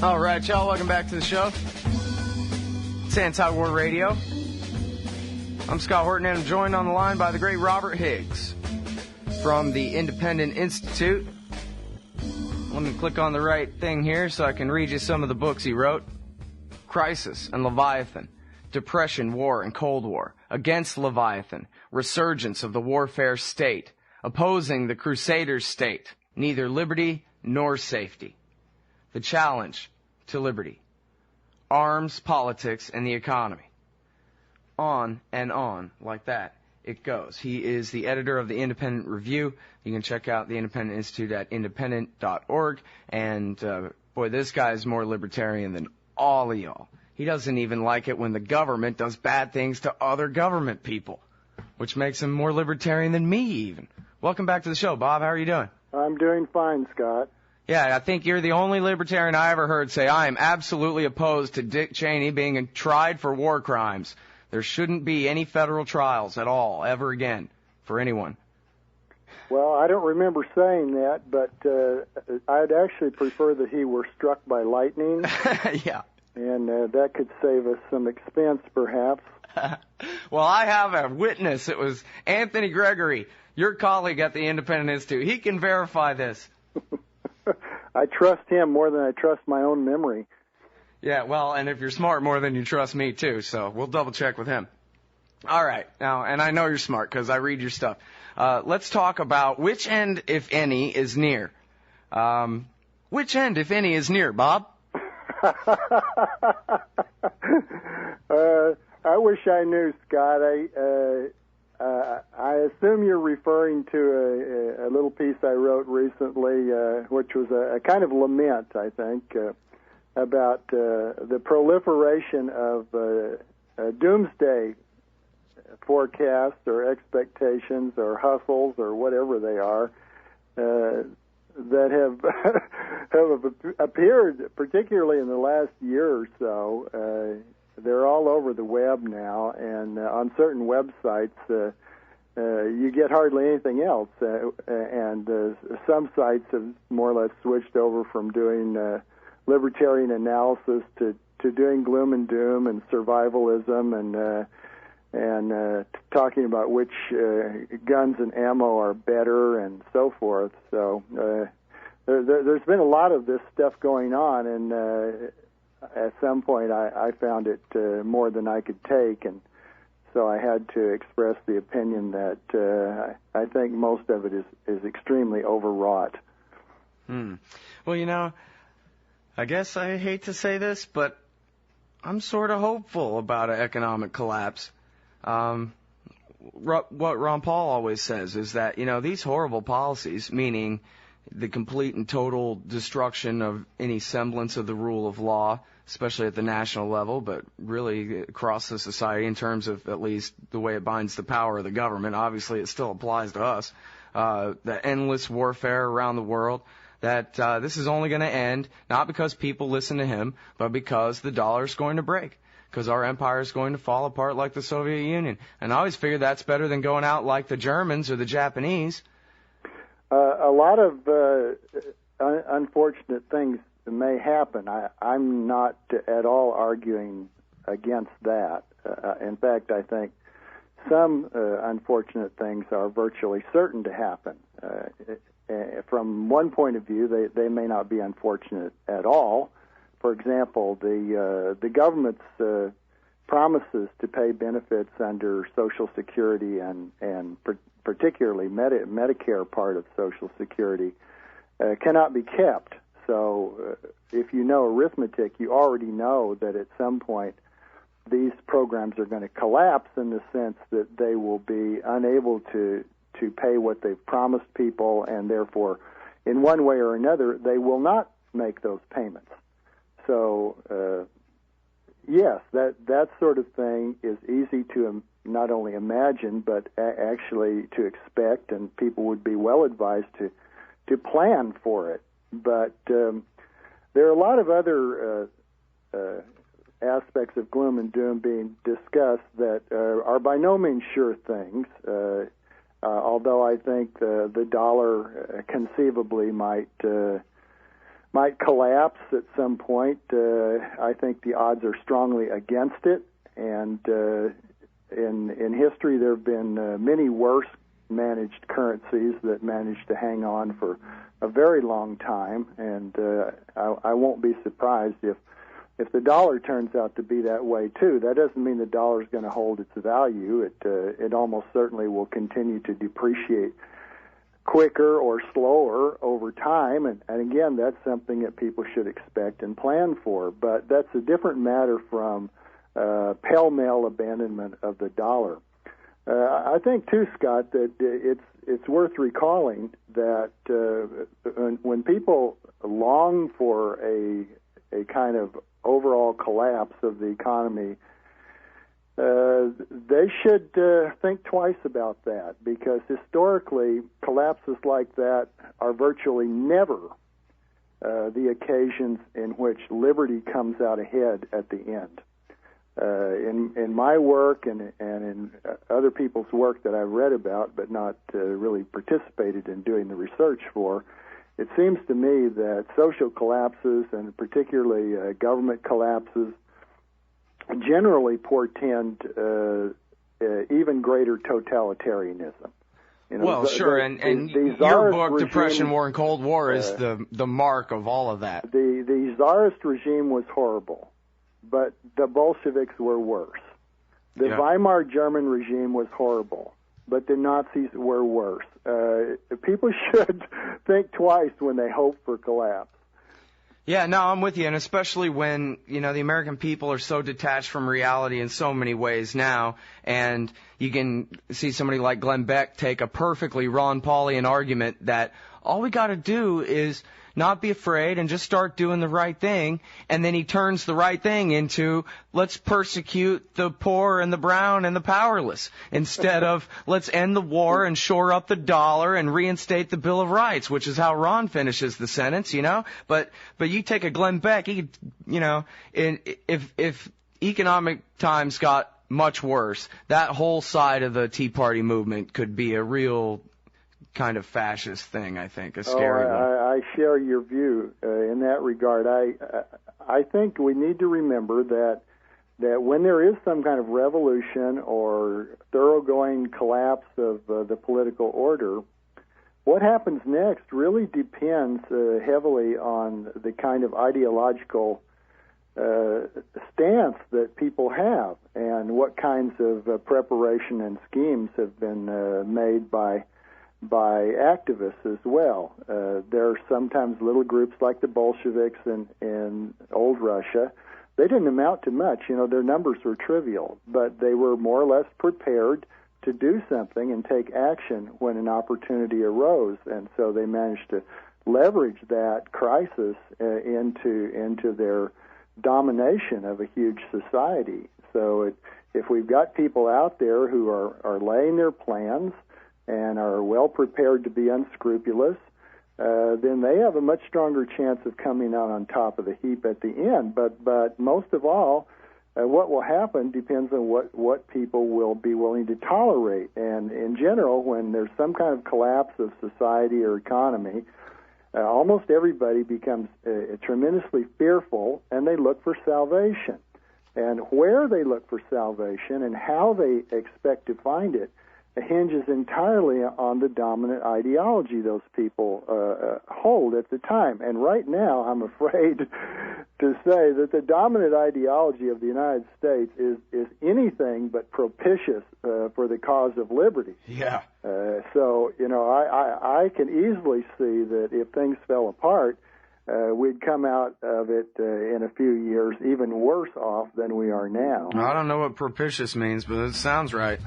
All right, y'all, welcome back to the show. It's Anti-War Radio. I'm Scott Horton, and I'm joined on the line by the great Robert Higgs from the Independent Institute. Let me click on the right thing here so I can read you some of the books he wrote. Crisis and Leviathan, Depression, War, and Cold War, Against Leviathan, Resurgence of the Warfare State, Opposing the Crusader State, Neither Liberty nor Safety, The Challenge to Liberty, Arms, Politics, and the Economy. On and on like that it goes. He is the editor of the Independent Review. You can check out the Independent Institute at independent.org. And, boy, this guy is more libertarian than all of y'all. He doesn't even like it when the government does bad things to other government people, which makes him more libertarian than me even. Welcome back to the show, Bob. How are you doing? I'm doing fine, Scott. Yeah, I think you're the only libertarian I ever heard say, I am absolutely opposed to Dick Cheney being tried for war crimes. There shouldn't be any federal trials at all, ever again, for anyone. Well, I don't remember saying that, but I'd actually prefer that he were struck by lightning. Yeah. And that could save us some expense, perhaps. Well, I have a witness. It was Anthony Gregory, your colleague at the Independent Institute. He can verify this. I trust him more than I trust my own memory. Yeah, well, and if you're smart, more than you trust me, too, so we'll double-check with him. All right, now, and I know you're smart because I read your stuff. Let's talk about which end, if any, is near. Which end, if any, is near, Bob? I wish I knew, Scott. I assume you're referring to a little piece I wrote recently, which was a kind of lament, I think, about the proliferation of doomsday forecasts or expectations or hustles or whatever they are that have appeared, particularly in the last year or so. They're all over the web now, and on certain websites, you get hardly anything else. And some sites have more or less switched over from doing libertarian analysis to doing gloom and doom and survivalism and talking about which guns and ammo are better and so forth. So there's been a lot of this stuff going on, and at some point I found it more than I could take, and so I had to express the opinion that I think most of it is extremely overwrought. Well, you know, I guess I hate to say this, but I'm sort of hopeful about an economic collapse. What Ron Paul always says is that, you know, these horrible policies, meaning the complete and total destruction of any semblance of the rule of law, especially at the national level, but really across the society in terms of at least the way it binds the power of the government. Obviously, it still applies to us. The endless warfare around the world, that this is only going to end, not because people listen to him, but because the dollar's going to break, because our empire is going to fall apart like the Soviet Union. And I always figured that's better than going out like the Germans or the Japanese. A lot of unfortunate things may happen. I'm not at all arguing against that. In fact, I think some unfortunate things are virtually certain to happen. From one point of view, they may not be unfortunate at all. For example, the government's promises to pay benefits under Social Security and particularly Medicare part of Social Security cannot be kept. So if you know arithmetic, you already know that at some point these programs are going to collapse in the sense that they will be unable to pay what they've promised people, and therefore, in one way or another, they will not make those payments. So, yes, that sort of thing is easy to not only imagine, but actually to expect, and people would be well advised to plan for it. But there are a lot of other aspects of gloom and doom being discussed that are by no means sure things. Although I think the dollar conceivably might collapse at some point, I think the odds are strongly against it. And in history, there have been many worse managed currencies that managed to hang on for a very long time. And I won't be surprised if the dollar turns out to be that way too. That doesn't mean the dollar is going to hold its value. It almost certainly will continue to depreciate quicker or slower over time, and again, that's something that people should expect and plan for. But that's a different matter from pell-mell abandonment of the dollar. I think too, Scott, that it's worth recalling that when people long for a kind of overall collapse of the economy, they should think twice about that, because historically collapses like that are virtually never the occasions in which liberty comes out ahead at the end. In my work and in other people's work that I've read about but not really participated in doing the research for, it seems to me that social collapses, and particularly government collapses, generally portend even greater totalitarianism. You know, well, sure, and your book, Depression, War, and Cold War, is the mark of all of that. The Tsarist regime was horrible, but the Bolsheviks were worse. The Weimar German regime was horrible, but the Nazis were worse. People should think twice when they hope for collapse. Yeah, no, I'm with you, and especially when, the American people are so detached from reality in so many ways now, and you can see somebody like Glenn Beck take a perfectly Ron Paulian argument that all we got to do is not be afraid and just start doing the right thing, and then he turns the right thing into let's persecute the poor and the brown and the powerless instead of let's end the war and shore up the dollar and reinstate the Bill of Rights, which is how Ron finishes the sentence, But you take a Glenn Beck, if economic times got much worse, that whole side of the Tea Party movement could be a real kind of fascist thing, I think, a scary one. I share your view in that regard. I think we need to remember that when there is some kind of revolution or thoroughgoing collapse of the political order, what happens next really depends heavily on the kind of ideological stance that people have and what kinds of preparation and schemes have been made by activists as well. There are sometimes little groups like the Bolsheviks in old Russia. They didn't amount to much. Their numbers were trivial, but they were more or less prepared to do something and take action when an opportunity arose, and so they managed to leverage that crisis into their domination of a huge society. So if we've got people out there who are laying their plans and are well prepared to be unscrupulous, then they have a much stronger chance of coming out on top of the heap at the end. But most of all, what will happen depends on what people will be willing to tolerate. And in general, when there's some kind of collapse of society or economy, almost everybody becomes tremendously fearful, and they look for salvation. And where they look for salvation and how they expect to find it hinges entirely on the dominant ideology those people hold at the time. And right now, I'm afraid to say that the dominant ideology of the United States is anything but propitious for the cause of liberty. Yeah. So, I can easily see that if things fell apart, we'd come out of it in a few years even worse off than we are now. I don't know what propitious means, but it sounds right.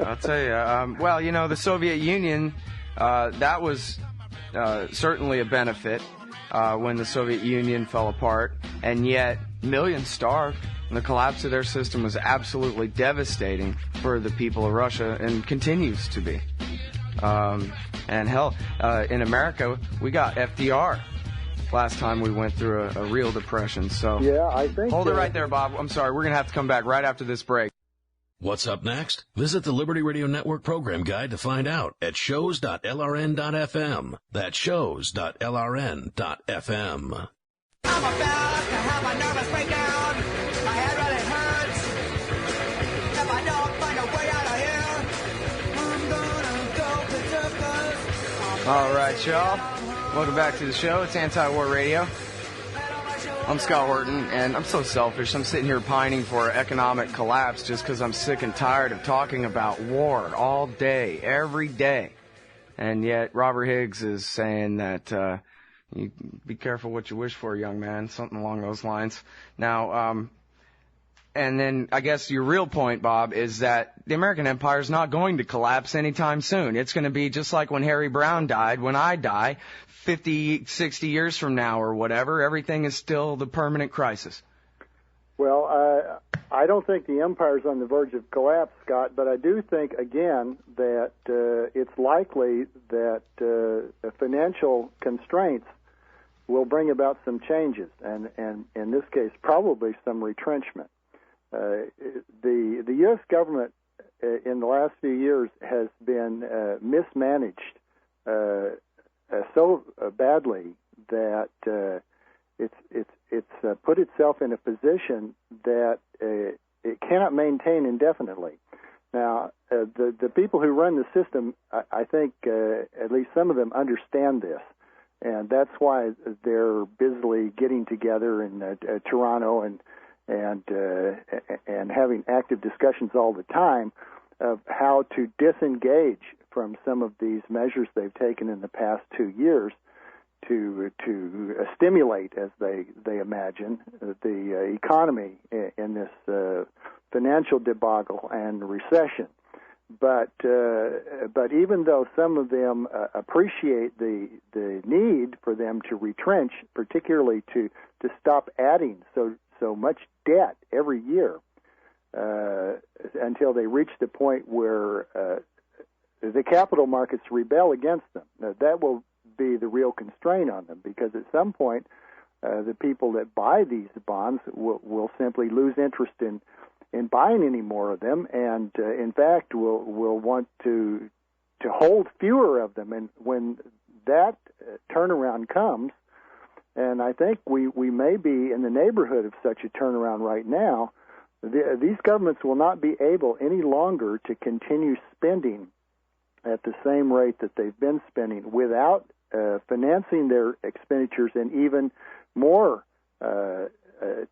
I'll tell you. The Soviet Union, that was certainly a benefit when the Soviet Union fell apart, and yet millions starved. And the collapse of their system was absolutely devastating for the people of Russia and continues to be. And hell, in America, we got FDR. last time we went through a real depression. So yeah, I think. Hold it right there, Bob. I'm sorry. We're going to have to come back right after this break. What's up next? Visit the Liberty Radio Network program guide to find out at shows.lrn.fm. That's shows.lrn.fm. I'm about to have a nervous breakdown. My head really hurts. If I don't find a way out of here, I'm gonna go berserkers. All right, y'all. Welcome back to the show. It's Anti-War Radio. I'm Scott Horton, and I'm so selfish. I'm sitting here pining for economic collapse just because I'm sick and tired of talking about war all day, every day. And yet Robert Higgs is saying that you be careful what you wish for, young man, something along those lines. Now, and then I guess your real point, Bob, is that the American empire is not going to collapse anytime soon. It's going to be just like when Harry Brown died, when I die, 50, 60 years from now or whatever. Everything is still the permanent crisis. Well, I don't think the empire is on the verge of collapse, Scott, but I do think, again, that it's likely that financial constraints will bring about some changes, and in this case, probably some retrenchment. The U.S. government in the last few years has been mismanaged so badly that it's put itself in a position that it cannot maintain indefinitely. Now, the people who run the system, I think at least some of them understand this, and that's why they're busily getting together in Toronto and having active discussions all the time of how to disengage from some of these measures they've taken in the past 2 years to stimulate, as they imagine, the economy in this financial debacle and recession. But even though some of them appreciate the need for them to retrench, particularly to stop adding so much debt every year until they reach the point where the capital markets rebel against them. Now, that will be the real constraint on them, because at some point the people that buy these bonds will simply lose interest in buying any more of them, and in fact will want to hold fewer of them. And when that turnaround comes, and I think we may be in the neighborhood of such a turnaround right now, these governments will not be able any longer to continue spending at the same rate that they've been spending without financing their expenditures in even more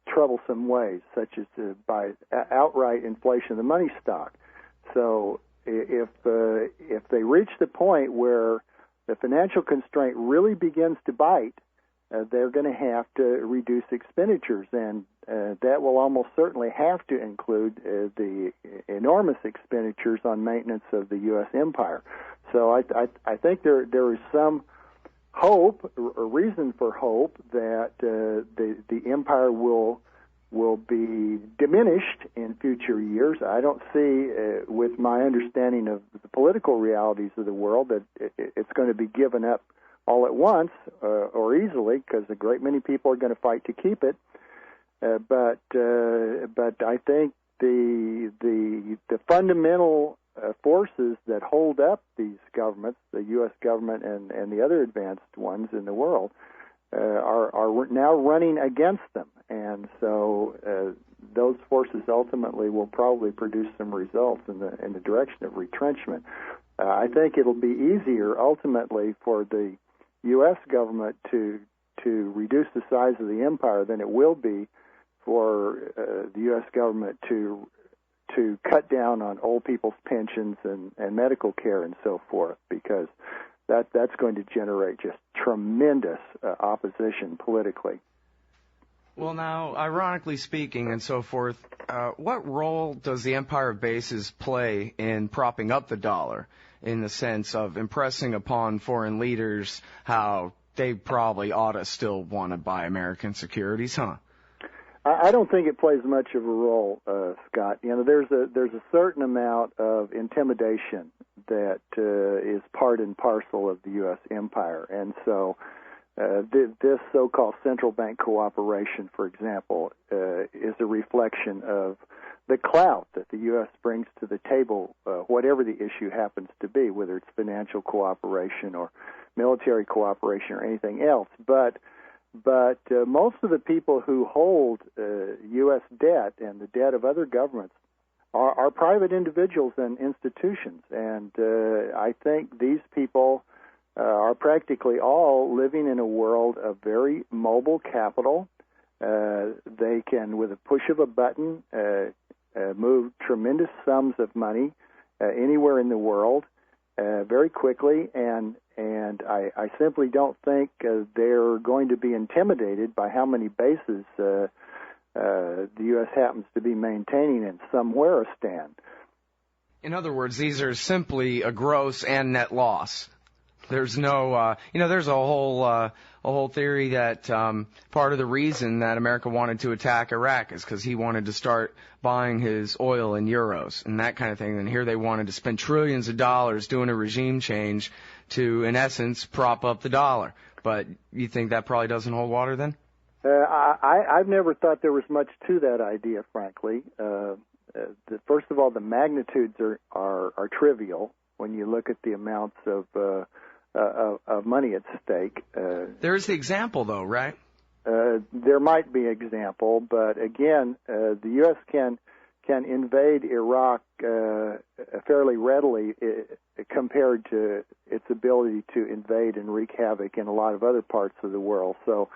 troublesome ways, such as by outright inflation of the money stock. So if they reach the point where the financial constraint really begins to bite, they're going to have to reduce expenditures, and that will almost certainly have to include the enormous expenditures on maintenance of the U.S. empire. So I think there is some hope, or reason for hope, that the empire will be diminished in future years. I don't see, with my understanding of the political realities of the world, that it's going to be given up all at once or easily, because a great many people are going to fight to keep it. But I think the fundamental forces that hold up these governments, the U.S. government and the other advanced ones in the world, are now running against them, and so those forces ultimately will probably produce some results in the direction of retrenchment. I think it'll be easier ultimately for the U.S. government to reduce the size of the empire than it will be for the U.S. government to cut down on old people's pensions and medical care and so forth, because that's going to generate just tremendous opposition politically. Well, now, ironically speaking and so forth, what role does the empire of bases play in propping up the dollar, in the sense of impressing upon foreign leaders how they probably ought to still want to buy American securities, huh? I don't think it plays much of a role, Scott. You know, there's a certain amount of intimidation that is part and parcel of the U.S. empire, and so this so-called central bank cooperation, for example, is a reflection of the clout that the U.S. brings to the table, whatever the issue happens to be, whether it's financial cooperation or military cooperation or anything else. But most of the people who hold U.S. debt and the debt of other governments are private individuals and institutions. And I think these people are practically all living in a world of very mobile capital. They can, with a push of a button, move tremendous sums of money anywhere in the world very quickly, and I simply don't think they're going to be intimidated by how many bases the U.S. happens to be maintaining in somewhereistan. In other words, these are simply a gross and net loss. There's no, there's a whole theory that part of the reason that America wanted to attack Iraq is because he wanted to start buying his oil in euros and that kind of thing. And here they wanted to spend trillions of dollars doing a regime change to, in essence, prop up the dollar. But you think that probably doesn't hold water then? I've never thought there was much to that idea, frankly. First of all, the magnitudes are trivial when you look at the amounts of money at stake. There's the example, though, right? There might be example, but again, the U.S. can invade Iraq fairly readily compared to its ability to invade and wreak havoc in a lot of other parts of the world. So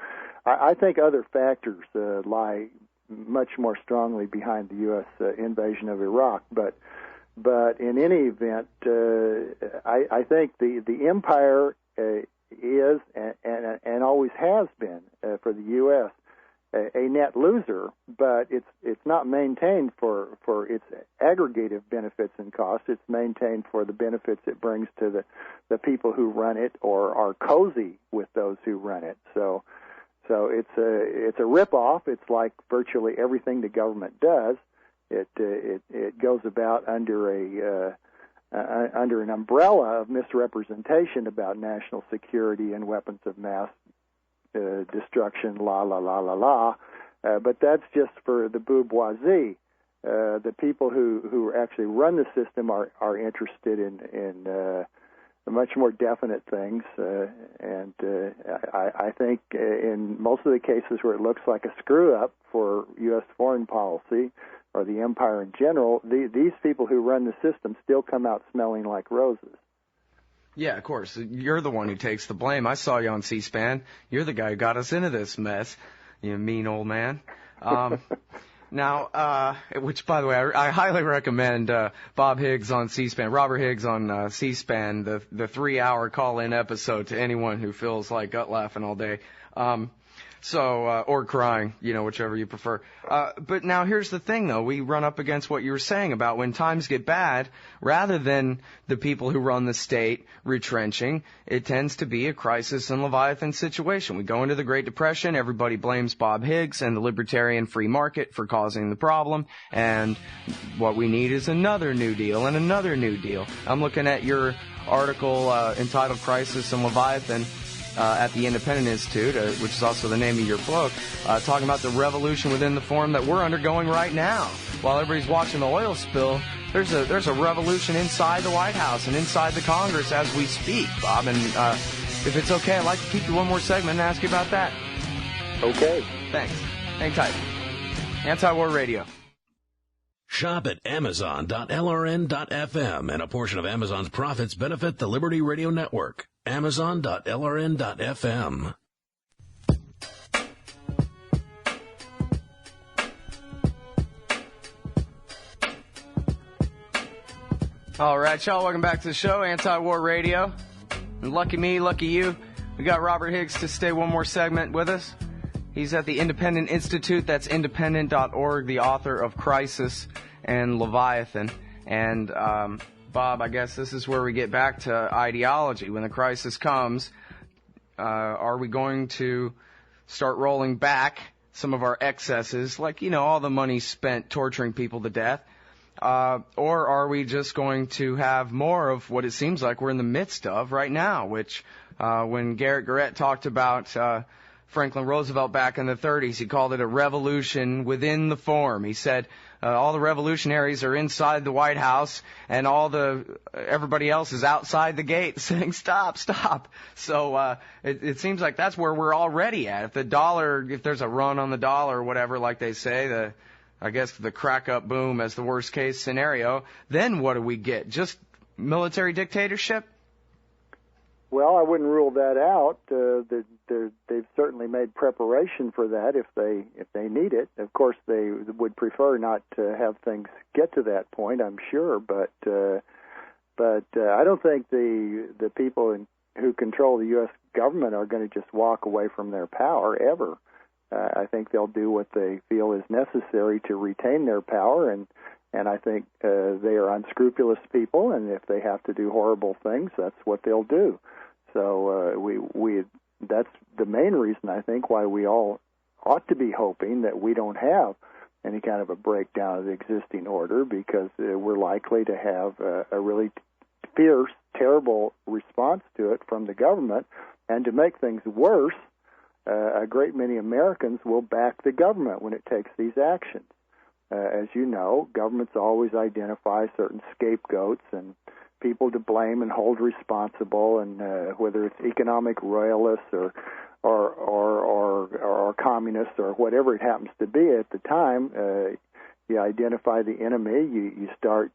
I think other factors lie much more strongly behind the U.S. Invasion of Iraq, but in any event, I think the empire is and always has been for the U.S. A net loser, but it's not maintained for its aggregative benefits and costs. It's maintained for the benefits it brings to the people who run it or are cozy with those who run it. So it's a ripoff. It's like virtually everything the government does. It goes about under an umbrella of misrepresentation about national security and weapons of mass destruction, but that's just for the bourgeoisie. The people who actually run the system are interested in much more definite things, and I think in most of the cases where it looks like a screw-up for U.S. foreign policy or the empire in general, these people who run the system still come out smelling like roses. Yeah, of course. You're the one who takes the blame. I saw you on C-SPAN. You're the guy who got us into this mess, you mean old man. Now, which, by the way, I highly recommend Bob Higgs on C-SPAN, Robert Higgs on C-SPAN, the 3-hour call-in episode to anyone who feels like gut laughing all day. Or crying, whichever you prefer. But now here's the thing, though. We run up against what you were saying about when times get bad, rather than the people who run the state retrenching, it tends to be a crisis and Leviathan situation. We go into the Great Depression, everybody blames Bob Higgs and the libertarian free market for causing the problem, and what we need is another New Deal and another New Deal. I'm looking at your article entitled Crisis and Leviathan, at the Independent Institute, which is also the name of your book, talking about the revolution within the form that we're undergoing right now. While everybody's watching the oil spill, there's a revolution inside the White House and inside the Congress as we speak, Bob. And if it's okay, I'd like to keep you one more segment and ask you about that. Okay. Thanks. Hang tight. Anti-War Radio. Shop at Amazon.lrn.fm, and a portion of Amazon's profits benefit the Liberty Radio Network. Amazon.lrn.fm. All right, y'all, welcome back to the show, Anti-War Radio. And lucky me, lucky you, we got Robert Higgs to stay one more segment with us. He's at the Independent Institute, that's independent.org, the author of Crisis and Leviathan. And, Bob, I guess this is where we get back to ideology. When the crisis comes, are we going to start rolling back some of our excesses, like, all the money spent torturing people to death? or are we just going to have more of what it seems like we're in the midst of right now, which when Garrett Garrett talked about Franklin Roosevelt back in the 30s, he called it a revolution within the form. He said all the revolutionaries are inside the White House and everybody else is outside the gate saying stop, stop. So it seems like that's where we're already at. If there's a run on the dollar or whatever, like they say, I guess the crack-up boom as the worst-case scenario, then what do we get? Just military dictatorship? Well, I wouldn't rule that out. They've certainly made preparation for that if they need it. Of course, they would prefer not to have things get to that point, I'm sure. But I don't think the people who control the U.S. government are going to just walk away from their power ever. I think they'll do what they feel is necessary to retain their power, and I think they are unscrupulous people, and if they have to do horrible things, that's what they'll do. So that's the main reason, I think, why we all ought to be hoping that we don't have any kind of a breakdown of the existing order, because we're likely to have a really fierce, terrible response to it from the government. And to make things worse, a great many Americans will back the government when it takes these actions. As you know, governments always identify certain scapegoats and people to blame and hold responsible, and whether it's economic royalists or communists or whatever it happens to be at the time, you identify the enemy. You start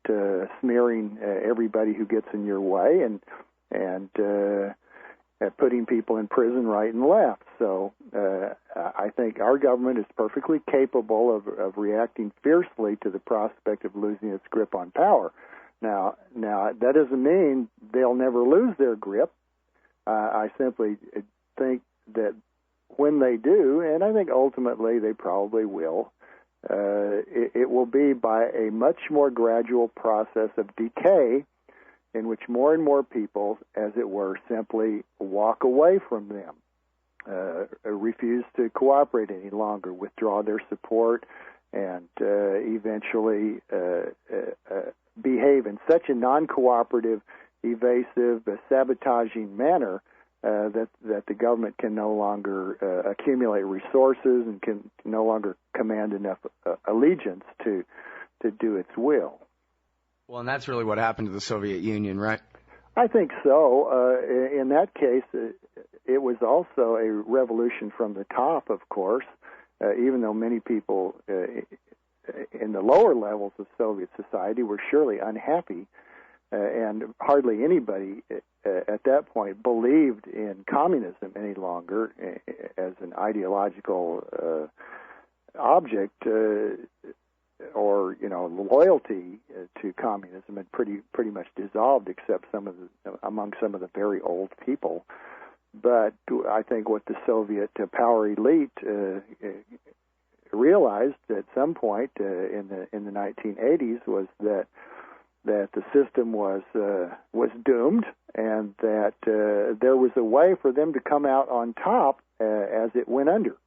smearing everybody who gets in your way, and putting people in prison right and left. So I think our government is perfectly capable of reacting fiercely to the prospect of losing its grip on power. Now that doesn't mean they'll never lose their grip. I simply think that when they do, and I think ultimately they probably will, it will be by a much more gradual process of decay, in which more and more people, as it were, simply walk away from them, refuse to cooperate any longer, withdraw their support, and eventually behave in such a non-cooperative, evasive, sabotaging manner that the government can no longer accumulate resources and can no longer command enough allegiance to do its will. Well, and that's really what happened to the Soviet Union, right? I think so. In that case, it was also a revolution from the top, of course, even though many people in the lower levels of Soviet society were surely unhappy, and hardly anybody at that point believed in communism any longer as an ideological object, or loyalty to communism had pretty much dissolved, except among some of the very old people. But I think what the Soviet power elite realized at some point in the 1980s was that the system was doomed, and that there was a way for them to come out on top as it went under.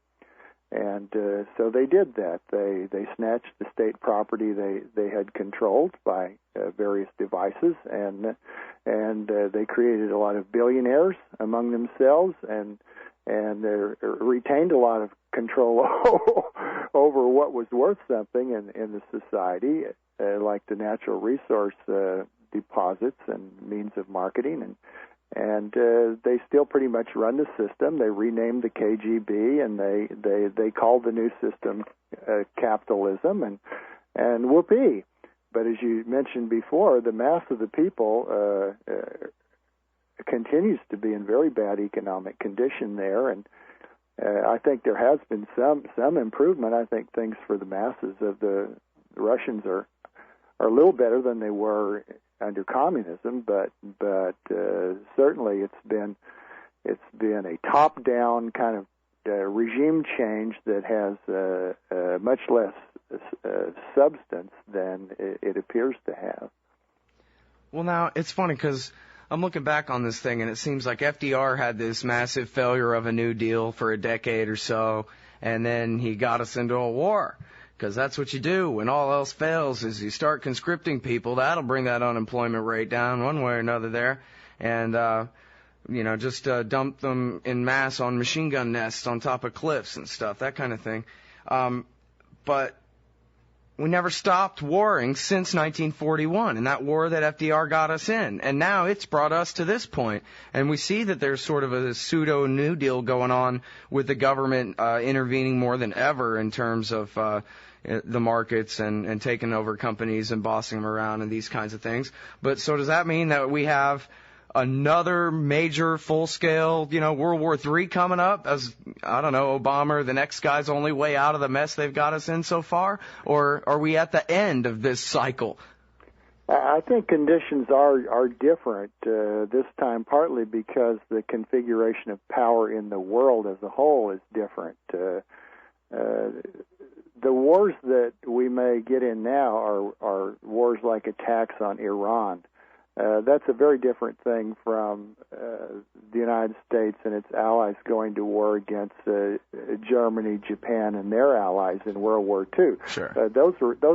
And so they did that. They snatched the state property they had controlled by various devices, and they created a lot of billionaires among themselves, and retained a lot of control over what was worth something in the society, like the natural resource deposits and means of marketing, and they still pretty much run the system. They renamed the KGB, and they called the new system capitalism, and whoopee. But as you mentioned before, the mass of the people continues to be in very bad economic condition there, and I think there has been some improvement. I think things for the masses of the Russians are a little better than they were under communism, but certainly it's been a top-down kind of regime change that has much less substance than it appears to have. Well, now, it's funny because I'm looking back on this thing, and it seems like FDR had this massive failure of a New Deal for a decade or so, and then he got us into a war. because that's what you do when all else fails is you start conscripting people. That'll bring that unemployment rate down one way or another there. And, just dump them in mass on machine gun nests on top of cliffs and stuff, that kind of thing. But we never stopped warring since 1941, and that war that FDR got us in. And now it's brought us to this point. And we see that there's sort of a pseudo-New Deal going on with the government intervening more than ever in terms of the markets and taking over companies and bossing them around and these kinds of things. But so does that mean that we have another major full-scale, World War III coming up as, Obama or the next guy's only way out of the mess they've got us in so far? Or are we at the end of this cycle? I think conditions are different this time, partly because the configuration of power in the world as a whole is different. The wars that we may get in now are wars like attacks on Iran. That's a very different thing from the United States and its allies going to war against Germany, Japan, and their allies in World War II. Sure. Those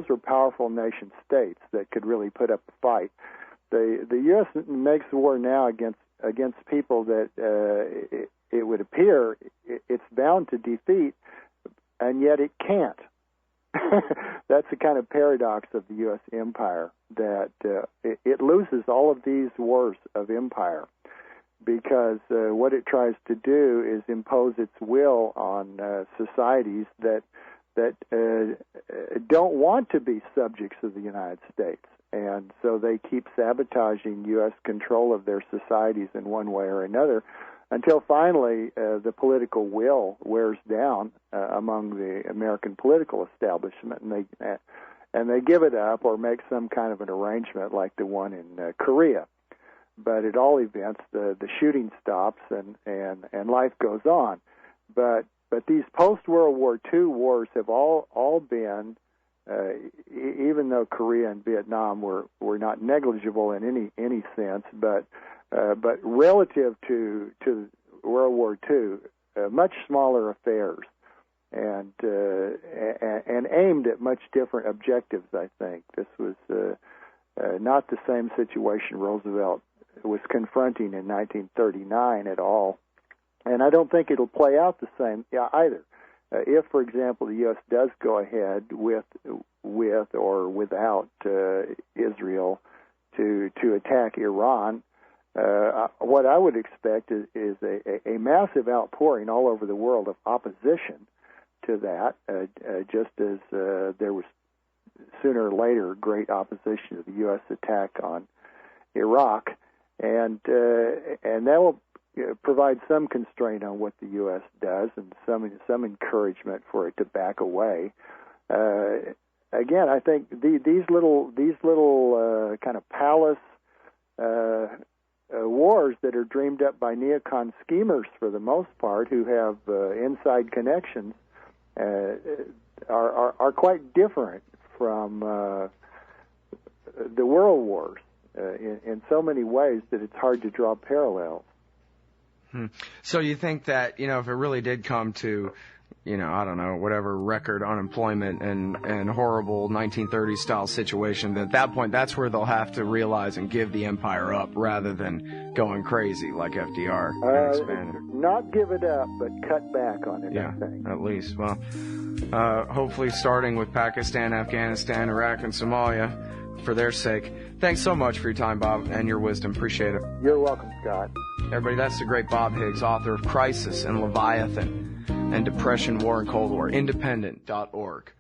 were powerful nation states that could really put up a fight. The U.S. makes war now against people that it would appear it's bound to defeat, and yet it can't. That's the kind of paradox of the U.S. empire, that it loses all of these wars of empire because what it tries to do is impose its will on societies that don't want to be subjects of the United States. And so they keep sabotaging U.S. control of their societies in one way or another until finally the political will wears down among the American political establishment, and they give it up or make some kind of an arrangement like the one in Korea. But at all events, the shooting stops and life goes on. But these post-World War II wars have all been, even though Korea and Vietnam were not negligible in any sense, but relative to World War II, much smaller affairs, and aimed at much different objectives. I think this was not the same situation Roosevelt was confronting in 1939 at all, and I don't think it'll play out the same either. If, for example, the U.S. does go ahead with or without Israel to attack Iran, what I would expect is a massive outpouring all over the world of opposition to that, just as there was sooner or later great opposition to the U.S. attack on Iraq, and that will provide some constraint on what the U.S. does and some encouragement for it to back away. Again, I think these little kind of palace wars that are dreamed up by neocon schemers for the most part, who have inside connections, are quite different from the world wars in so many ways that it's hard to draw parallels. So you think that, if it really did come to, whatever record unemployment and horrible 1930s style situation, that at that point, that's where they'll have to realize and give the empire up rather than going crazy like FDR and expanding. Not give it up, but cut back on it, yeah, I think. At least. Well, hopefully starting with Pakistan, Afghanistan, Iraq, and Somalia for their sake. Thanks so much for your time, Bob, and your wisdom. Appreciate it. You're welcome, Scott. Everybody, that's the great Bob Higgs, author of Crisis and Leviathan and Depression, War, and Cold War. Independent.org.